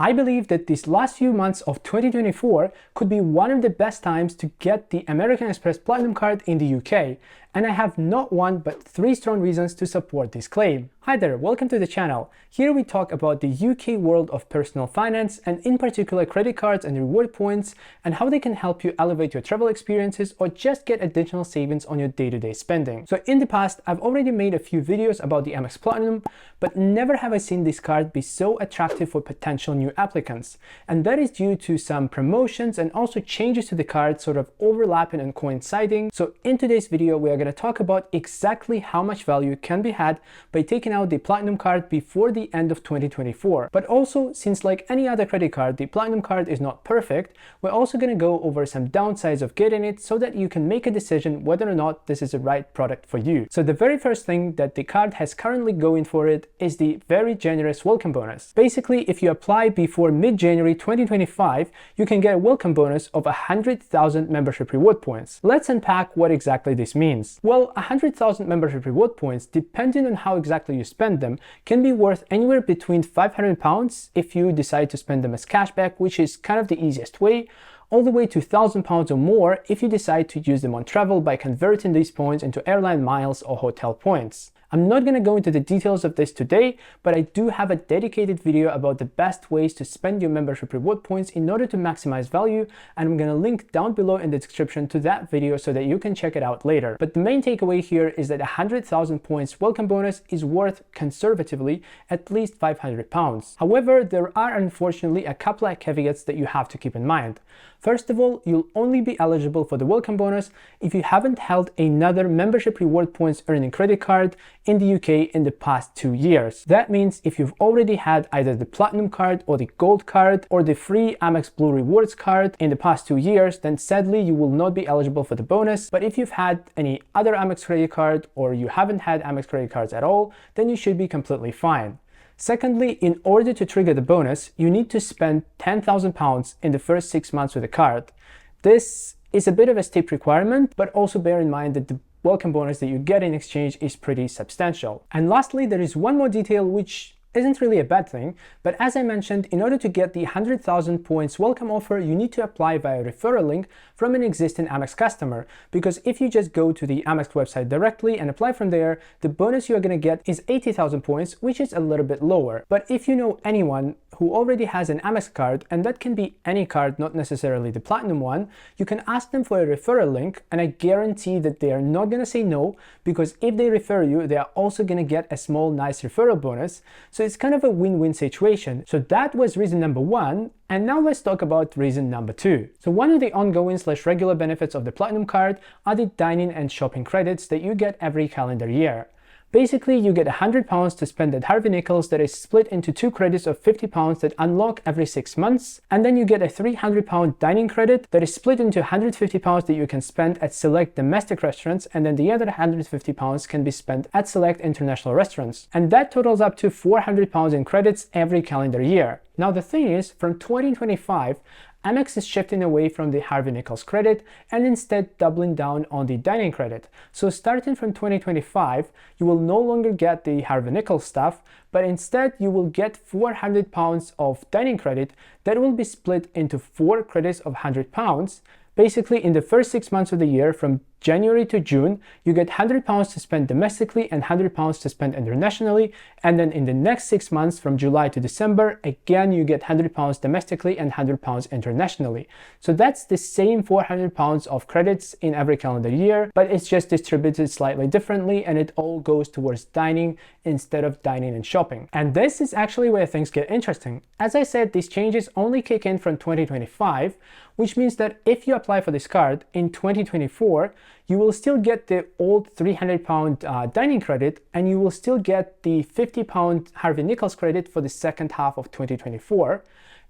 I believe that these last few months of 2024 could be one of the best times to get the American Express Platinum card in the UK, and I have not one but 3 strong reasons to support this claim. Hi there, welcome to the channel. Here we talk about the UK world of personal finance, and in particular credit cards and reward points, and how they can help you elevate your travel experiences or just get additional savings on your day-to-day spending. So in the past, I've already made a few videos about the Amex Platinum, but never have I seen this card be so attractive for potential new applicants. And that is due to some promotions and also changes to the card sort of overlapping and coinciding. So in today's video, we are going to talk about exactly how much value can be had by taking out the Platinum card before the end of 2024. But also, since like any other credit card, the Platinum card is not perfect, we're also going to go over some downsides of getting it so that you can make a decision whether or not this is the right product for you. So the very first thing that the card has currently going for it is the very generous welcome bonus. Basically, if you apply before mid-January 2025, you can get a welcome bonus of 100,000 membership reward points. Let's unpack what exactly this means. Well, 100,000 membership reward points, depending on how exactly you spend them, can be worth anywhere between £500 if you decide to spend them as cashback, which is kind of the easiest way, all the way to £1,000 or more if you decide to use them on travel by converting these points into airline miles or hotel points. I'm not going to go into the details of this today, but I do have a dedicated video about the best ways to spend your membership reward points in order to maximize value, and I'm going to link down below in the description to that video so that you can check it out later. But the main takeaway here is that 100,000 points welcome bonus is worth conservatively at least £500. However, there are unfortunately a couple of caveats that you have to keep in mind. First of all, you'll only be eligible for the welcome bonus if you haven't held another membership reward points earning credit card in the UK in the past 2 years. That means if you've already had either the Platinum card or the Gold card or the free Amex Blue Rewards card in the past 2 years, then sadly you will not be eligible for the bonus. But if you've had any other Amex credit card or you haven't had Amex credit cards at all, then you should be completely fine. Secondly, in order to trigger the bonus, you need to spend £10,000 in the first 6 months with the card. This is a bit of a steep requirement, but also bear in mind that the welcome bonus that you get in exchange is pretty substantial. And lastly, there is one more detail which isn't really a bad thing, but as I mentioned, in order to get the 100,000 points welcome offer, you need to apply via referral link from an existing Amex customer, because if you just go to the Amex website directly and apply from there, the bonus you're going to get is 80,000 points, which is a little bit lower. But if you know anyone who already has an Amex card, and that can be any card, not necessarily the Platinum one, you can ask them for a referral link, and I guarantee that they are not going to say no, because if they refer you, they are also going to get a small nice referral bonus. So it's kind of a win-win situation. So that was reason number 1. And now let's talk about reason number 2. So one of the ongoing / regular benefits of the Platinum card are the dining and shopping credits that you get every calendar year. Basically, you get £100 to spend at Harvey Nichols that is split into 2 credits of £50 that unlock every 6 months, and then you get a £300 dining credit that is split into £150 that you can spend at select domestic restaurants, and then the other £150 can be spent at select international restaurants. And that totals up to £400 in credits every calendar year. Now the thing is, from 2025, Amex is shifting away from the Harvey Nichols credit and instead doubling down on the dining credit. So starting from 2025, you will no longer get the Harvey Nichols stuff, but instead you will get £400 of dining credit that will be split into 4 credits of £100. Basically, in the first 6 months of the year, from January to June, you get £100 to spend domestically and £100 to spend internationally. And then in the next 6 months, from July to December, again, you get £100 domestically and £100 internationally. So that's the same £400 of credits in every calendar year, but it's just distributed slightly differently, and it all goes towards dining instead of dining and shopping. And this is actually where things get interesting. As I said, these changes only kick in from 2025, which means that if you apply for this card in 2024, you will still get the old £300 dining credit, and you will still get the £50 Harvey Nichols credit for the second half of 2024.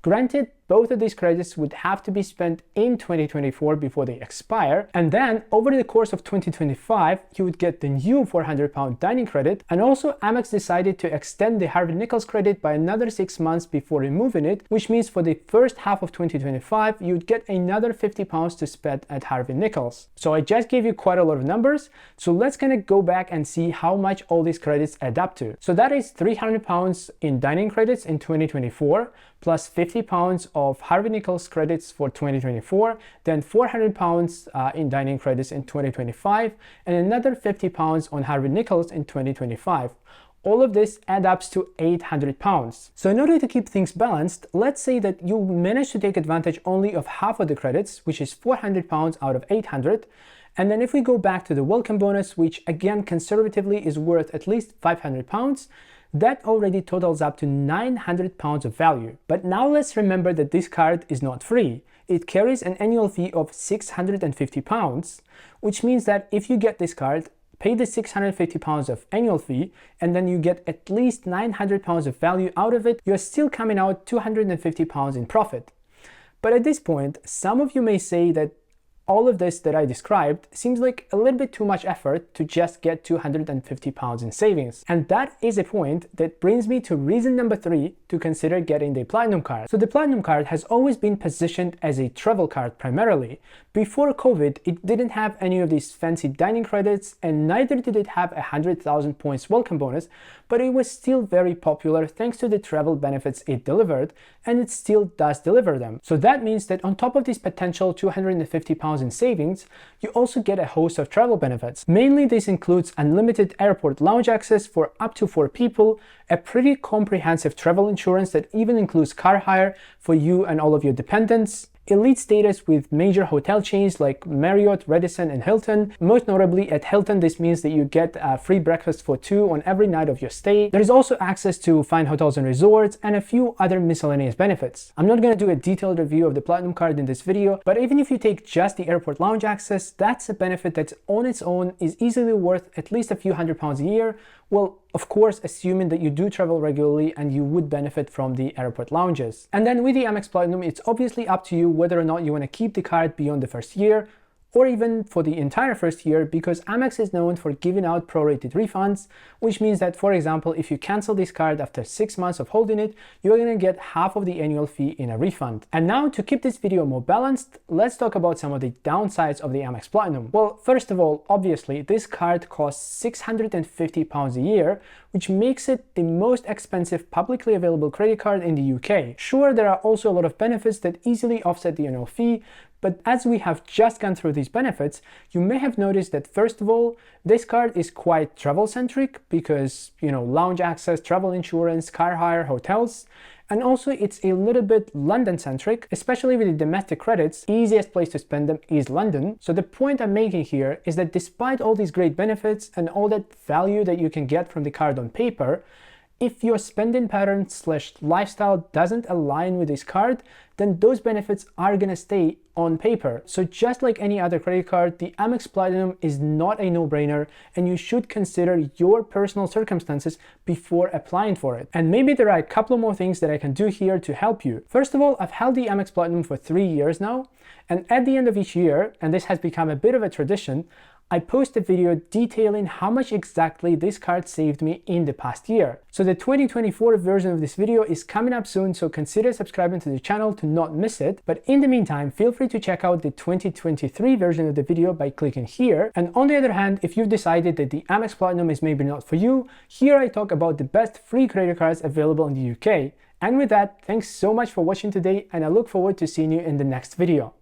Granted, both of these credits would have to be spent in 2024 before they expire, and then over the course of 2025, you would get the new £400 dining credit. And also, Amex decided to extend the Harvey Nichols credit by another 6 months before removing it, which means for the first half of 2025, you would get another £50 to spend at Harvey Nichols. So I just gave you you quite a lot of numbers, so let's kind of go back and see how much all these credits add up to. So that is £300 in dining credits in 2024, plus £50 of Harvey Nichols credits for 2024, then £400 in dining credits in 2025, and another £50 on Harvey Nichols in 2025. All of this adds up to £800. So in order to keep things balanced, let's say that you manage to take advantage only of half of the credits, which is £400 out of 800. And then if we go back to the welcome bonus, which again conservatively is worth at least £500, that already totals up to £900 of value. But now let's remember that this card is not free. It carries an annual fee of £650, which means that if you get this card, pay the £650 of annual fee, and then you get at least £900 of value out of it, you're still coming out £250 in profit. But at this point, some of you may say that all of this that I described seems like a little bit too much effort to just get £250 in savings. And that is a point that brings me to reason number 3 to consider getting the Platinum card. So the Platinum card has always been positioned as a travel card primarily. Before COVID, it didn't have any of these fancy dining credits, and neither did it have a 100,000 points welcome bonus, but it was still very popular thanks to the travel benefits it delivered, and it still does deliver them. So that means that on top of this potential £250 in savings, you also get a host of travel benefits. Mainly this includes unlimited airport lounge access for up to 4 people, a pretty comprehensive travel insurance that even includes car hire for you and all of your dependents, elite status with major hotel chains like Marriott, Radisson, and Hilton. Most notably at Hilton, this means that you get a free breakfast for 2 on every night of your stay. There is also access to fine hotels and resorts and a few other miscellaneous benefits. I'm not going to do a detailed review of the Platinum card in this video, but even if you take just the airport lounge access, that's a benefit that on its own is easily worth at least a few £100s a year. Well, of course, assuming that you do travel regularly and you would benefit from the airport lounges. And then with the Amex Platinum, it's obviously up to you whether or not you want to keep the card beyond the first year, or even for the entire first year, because Amex is known for giving out prorated refunds, which means that, for example, if you cancel this card after 6 months of holding it, you're gonna get half of the annual fee in a refund. And now, to keep this video more balanced, let's talk about some of the downsides of the Amex Platinum. Well, first of all, obviously, this card costs £650 a year, which makes it the most expensive publicly available credit card in the UK. Sure, there are also a lot of benefits that easily offset the annual fee, but as we have just gone through these benefits, you may have noticed that first of all, this card is quite travel-centric because, lounge access, travel insurance, car hire, hotels, and also it's a little bit London-centric, especially with the domestic credits. The easiest place to spend them is London. So the point I'm making here is that despite all these great benefits and all that value that you can get from the card on paper, if your spending pattern / lifestyle doesn't align with this card, then those benefits are gonna stay on paper. So just like any other credit card, the Amex Platinum is not a no-brainer, and you should consider your personal circumstances before applying for it. And maybe there are a couple more things that I can do here to help you. First of all, I've held the Amex Platinum for 3 years now, and at the end of each year, and this has become a bit of a tradition, I post a video detailing how much exactly this card saved me in the past year. So the 2024 version of this video is coming up soon, so consider subscribing to the channel to not miss it. But in the meantime, feel free to check out the 2023 version of the video by clicking here. And on the other hand, if you've decided that the Amex Platinum is maybe not for you, here I talk about the best free credit cards available in the UK. And with that, thanks so much for watching today, and I look forward to seeing you in the next video.